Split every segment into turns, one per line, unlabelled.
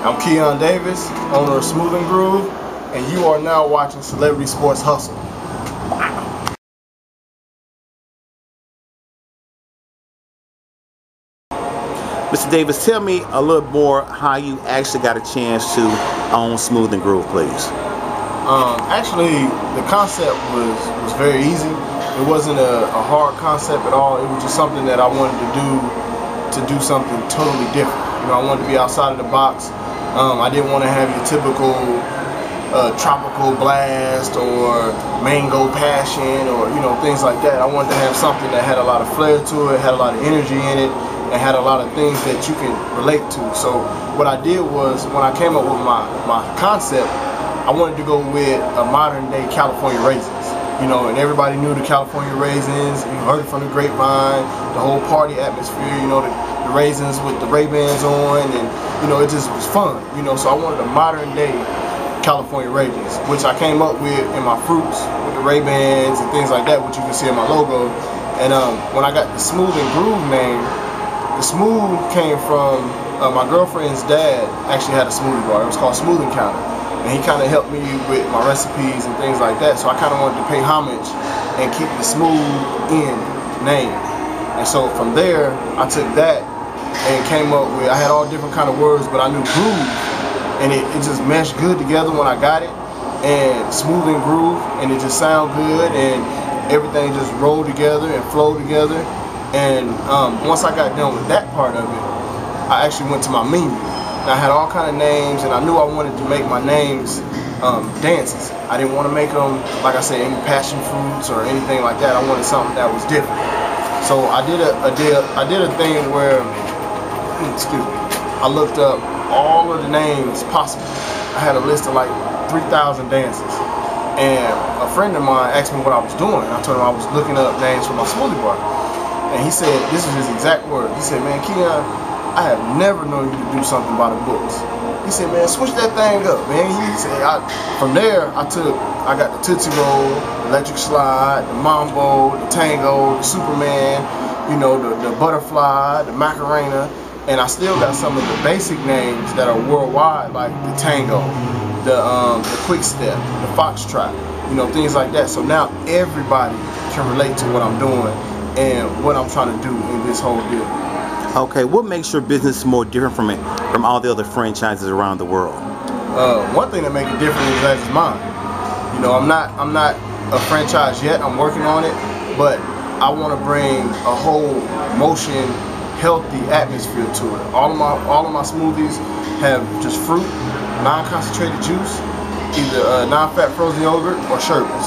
I'm Keon Davis, owner of Smooth and Groove, and you are now watching Celebrity Sports Hustle.
Mr. Davis, tell me a little more how you actually got a chance to own Smooth and Groove, please.
Actually, the concept was very easy. It wasn't a hard concept at all. It was just something that I wanted to do something totally different. You know, I wanted to be outside of the box. I didn't want to have your typical tropical blast or mango passion or things like that. I wanted to have something that had a lot of flair to it, had a lot of energy in it, and had a lot of things that you can relate to. So what I did was, when I came up with my concept, I wanted to go with a modern day California raisins. And everybody knew the California raisins. You heard it from the grapevine, the whole party atmosphere. The raisins with the Ray-Bans on, and it just was fun. So I wanted a modern day California raisins, which I came up with in my fruits with the Ray-Bans and things like that, which you can see in my logo. And when I got the Smooth and Groove name, the Smooth came from my girlfriend's dad. Actually had a smoothie bar. It was called Smooth Encounter, and he kind of helped me with my recipes and things like that. So I kind of wanted to pay homage and keep the Smooth in name. And so from there, I took that and came up with, I had all different kind of words, but I knew groove, and it just meshed good together when I got it, and Smooth and Groove, and it just sounded good, and everything just rolled together and flowed together. And once I got done with that part of it, I actually went to my menu. And I had all kind of names, and I knew I wanted to make my names dances. I didn't want to make them, like I said, any passion fruits or anything like that. I wanted something that was different. So I did a thing where, excuse me, I looked up all of the names possible. I had a list of like 3,000 dances. And a friend of mine asked me what I was doing. I told him I was looking up names for my smoothie bar. And he said, this is his exact word. He said, man, Keon, I have never known you to do something by the books. He said, man, switch that thing up, man. He said, from there, I got the Tootsie Roll, Electric Slide, the Mambo, the Tango, the Superman, the Butterfly, the Macarena, and I still got some of the basic names that are worldwide, like the Tango, the Quick Step, the Foxtrot, things like that. So now everybody can relate to what I'm doing and what I'm trying to do in this whole deal.
Okay, what makes your business more different from all the other franchises around the world?
One thing that makes it different is that it's mine. I'm not a franchise yet. I'm working on it, but I want to bring a whole motion, healthy atmosphere to it. All of my smoothies have just fruit, non-concentrated juice, either non-fat frozen yogurt or sherbets.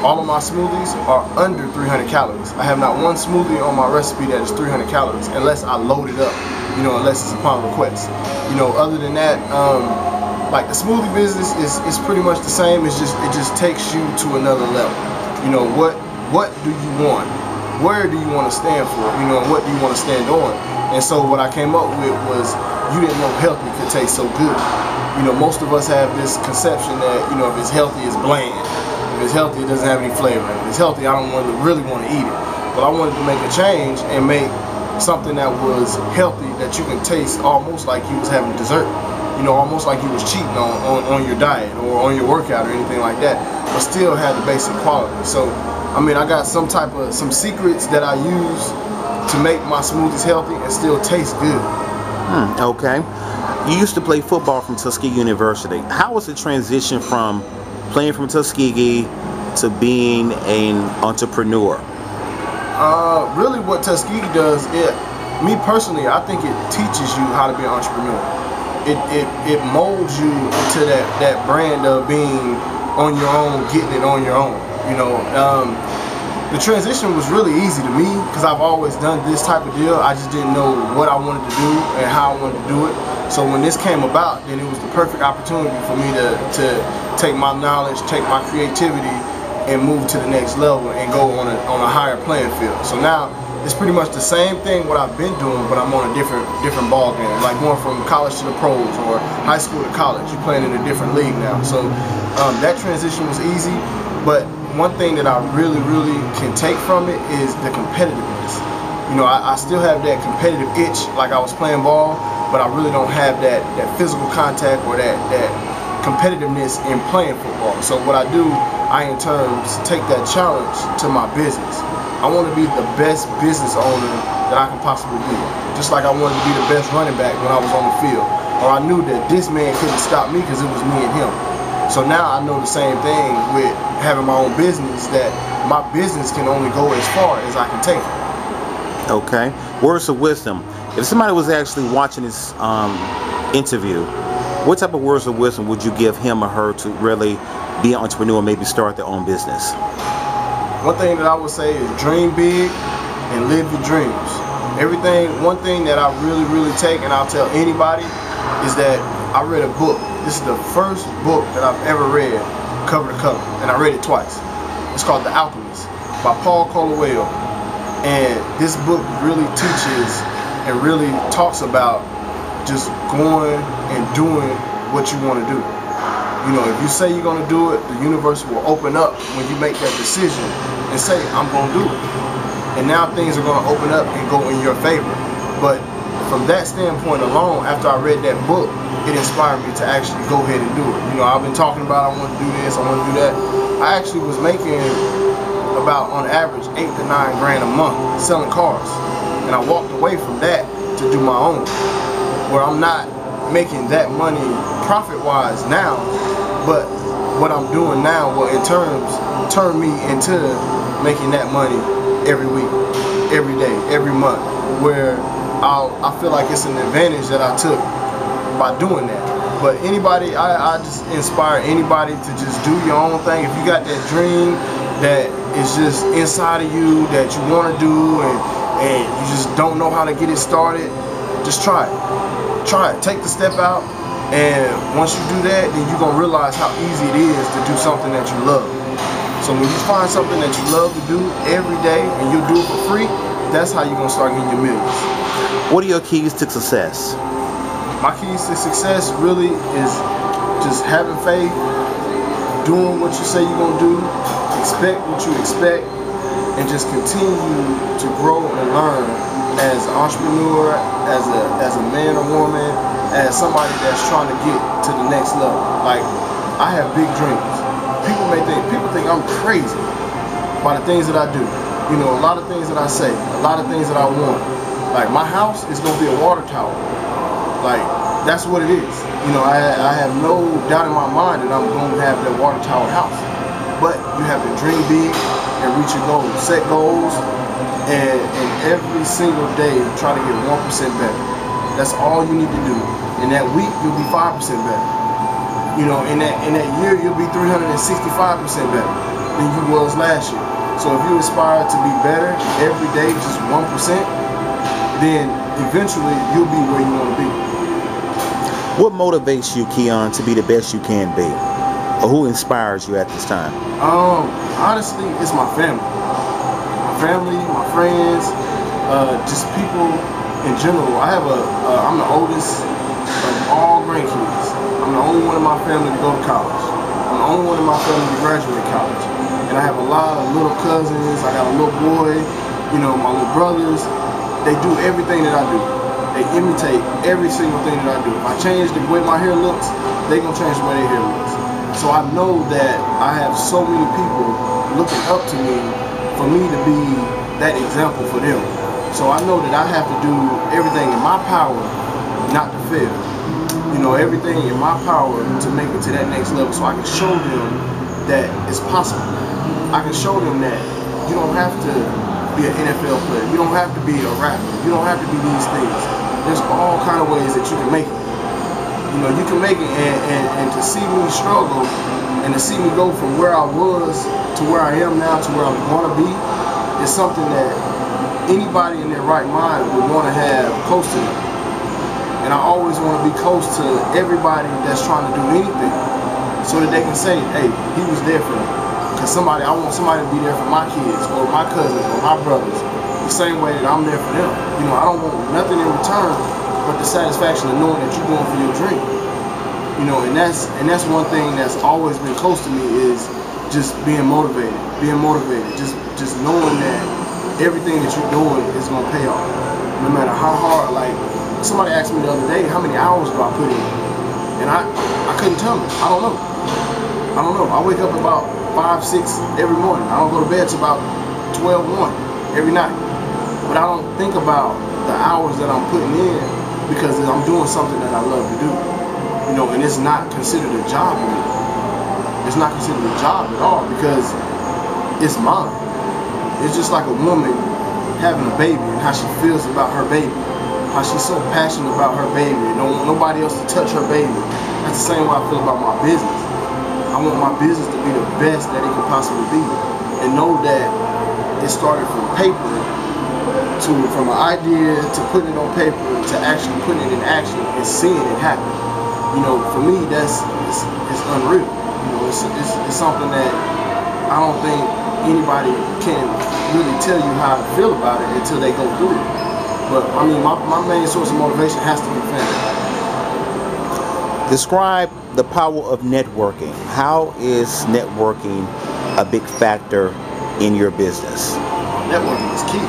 All of my smoothies are under 300 calories. I have not one smoothie on my recipe that is 300 calories, unless I load it up, unless it's upon request. Other than that, like the smoothie business is pretty much the same. It just takes you to another level. What do you want? Where do you want to stand for? What do you want to stand on? And so what I came up with was, you didn't know healthy could taste so good. Most of us have this conception that, if it's healthy, it's bland. If it's healthy, it doesn't have any flavor. If it's healthy, I don't really want to eat it. But I wanted to make a change and make something that was healthy, that you can taste almost like you was having dessert. Almost like you was cheating on your diet or on your workout or anything like that, but still had the basic quality. So, I got some secrets that I use to make my smoothies healthy and still taste good.
Okay. You used to play football from Tuskegee University. How was the transition from playing from Tuskegee to being an entrepreneur?
Really what Tuskegee does, me personally, I think it teaches you how to be an entrepreneur. It molds you into that brand of being on your own, getting it on your own. The transition was really easy to me because I've always done this type of deal. I just didn't know what I wanted to do and how I wanted to do it. So when this came about, then it was the perfect opportunity for me to take my knowledge, take my creativity, and move to the next level and go on a higher playing field. So now it's pretty much the same thing what I've been doing, but I'm on a different ball game. Like going from college to the pros or high school to college. You're playing in a different league now. So that transition was easy, but one thing that I really can take from it is the competitiveness. I still have that competitive itch like I was playing ball, but I really don't have that physical contact or that competitiveness in playing football. So what I do, I in turn take that challenge to my business. I want to be the best business owner that I can possibly be. Just like I wanted to be the best running back when I was on the field. Or I knew that this man couldn't stop me because it was me and him. So now I know the same thing with having my own business, that my business can only go as far as I can take it.
Okay. Words of wisdom. If somebody was actually watching this interview, what type of words of wisdom would you give him or her to really be an entrepreneur and maybe start their own business?
One thing that I would say is dream big and live your dreams. One thing that I really take, and I'll tell anybody, is that I read a book. This is the first book that I've ever read cover to cover, and I read it twice. It's called The Alchemist by Paul Coelho. And this book really teaches and really talks about just going and doing what you want to do. You know, if you say you're going to do it, the universe will open up when you make that decision and say, I'm going to do it. And now things are going to open up and go in your favor. But from that standpoint alone, after I read that book, it inspired me to actually go ahead and do it. You know, I've been talking about I want to do this, I want to do that. I actually was making about, on average, 8 to 9 grand a month selling cars. And I walked away from that to do my own, where I'm not making that money profit-wise now, but what I'm doing now will in turn me into making that money every week, every day, every month, where I feel like it's an advantage that I took by doing that. But anybody, I just inspire anybody to just do your own thing. If you got that dream that is just inside of you that you want to do and you just don't know how to get it started, just try it. Try it. Take the step out, and once you do that, then you're going to realize how easy it is to do something that you love. So when you find something that you love to do every day and you do it for free, that's how you're going to start getting your millions.
What are your keys to success?
My keys to success really is just having faith, doing what you say you're going to do, expect what you expect, and just continue to grow and learn as an entrepreneur, as a man or woman, as somebody that's trying to get to the next level. Like, I have big dreams. People think I'm crazy by the things that I do. You know, a lot of things that I say, a lot of things that I want. Like, my house is gonna be a water tower. Like, that's what it is. You know, I have no doubt in my mind that I'm gonna have that water tower house. But you have to dream big and reach your goals. Set goals, and every single day try to get 1% better. That's all you need to do. In that week, you'll be 5% better. You know, in that year, you'll be 365% better than you was last year. So if you aspire to be better every day, just 1%, then eventually you'll be where you want to be.
What motivates you, Keon, to be the best you can be? Or who inspires you at this time?
Honestly, it's my family. My family, my friends, just people in general. I'm the oldest of all grandkids. I'm the only one in my family to go to college. I'm the only one in my family to graduate college. And I have a lot of little cousins. I got a little boy, you know, my little brothers. They do everything that I do. They imitate every single thing that I do. If I change the way my hair looks, they gonna change the way their hair looks. So I know that I have so many people looking up to me for me to be that example for them. So I know that I have to do everything in my power not to fail. You know, everything in my power to make it to that next level, so I can show them that it's possible. I can show them that you don't have to be an NFL player. You don't have to be a rapper. You don't have to be these things. There's all kind of ways that you can make it. You know, you can make it, and to see me struggle and to see me go from where I was to where I am now to where I'm going to be is something that anybody in their right mind would want to have close to them. And I always want to be close to everybody that's trying to do anything so that they can say, hey, he was there for me. Because I want somebody to be there for my kids or my cousins or my brothers the same way that I'm there for them. You know, I don't want nothing in return but the satisfaction of knowing that you're going for your dream. You know, and that's one thing that's always been close to me is just being motivated, just knowing that everything that you're doing is gonna pay off. No matter how hard, like somebody asked me the other day, how many hours do I put in? And I couldn't tell them. I don't know. I wake up about 5, 6 every morning. I don't go to bed till about 12, 1 every night. But I don't think about the hours that I'm putting in because I'm doing something that I love to do. You know, and it's not considered a job to me. It's not considered a job at all because it's mine. It's just like a woman having a baby and how she feels about her baby. How she's so passionate about her baby and don't want nobody else to touch her baby. That's the same way I feel about my business. I want my business to be the best that it can possibly be. And know that it started from paper from an idea to putting it on paper to actually putting it in action and seeing it happen. You know, for me, it's unreal. You know, it's something that I don't think anybody can really tell you how to feel about it until they go through it. But I mean, my main source of motivation has to be family.
Describe the power of networking. How is networking a big factor in your business?
Networking is key.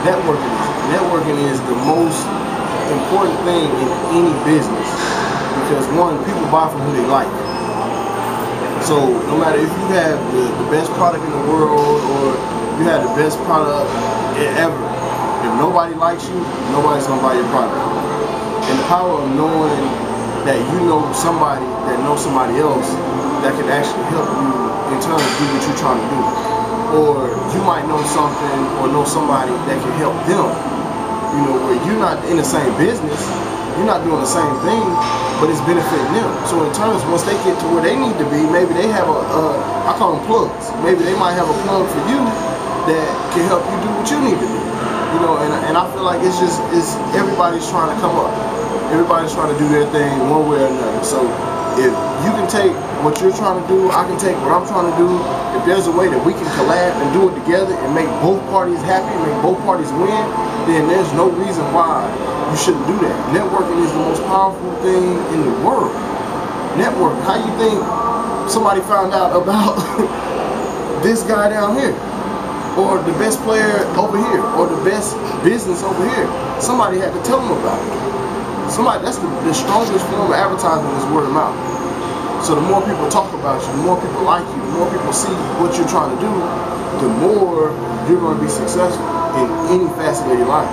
Networking is the most important thing in any business because one, people buy from who they like. So no matter if you have the best product in the world or you have the best product ever, if nobody likes you, nobody's gonna buy your product. And the power of knowing that you know somebody that knows somebody else that can actually help you in terms of do what you're trying to do. Or you might know something or know somebody that can help them. You know, where you're not in the same business, you're not doing the same thing, but it's benefiting them. So in terms, once they get to where they need to be, maybe they have I call them plugs. Maybe they might have a plug for you that can help you do what you need to do. You know, and I feel like it's everybody's trying to come up. Everybody's trying to do their thing one way or another. So if you can take what you're trying to do, I can take what I'm trying to do. If there's a way that we can collab and do it together and make both parties happy, make both parties win, then there's no reason why you shouldn't do that. Networking is the most powerful thing in the world. Network. How you think somebody found out about this guy down here? Or the best player over here? Or the best business over here? Somebody had to tell them about it. That's the strongest form of advertising is word of mouth. So the more people talk about you, the more people like you, the more people see what you're trying to do, the more you're going to be successful in any facet of your life.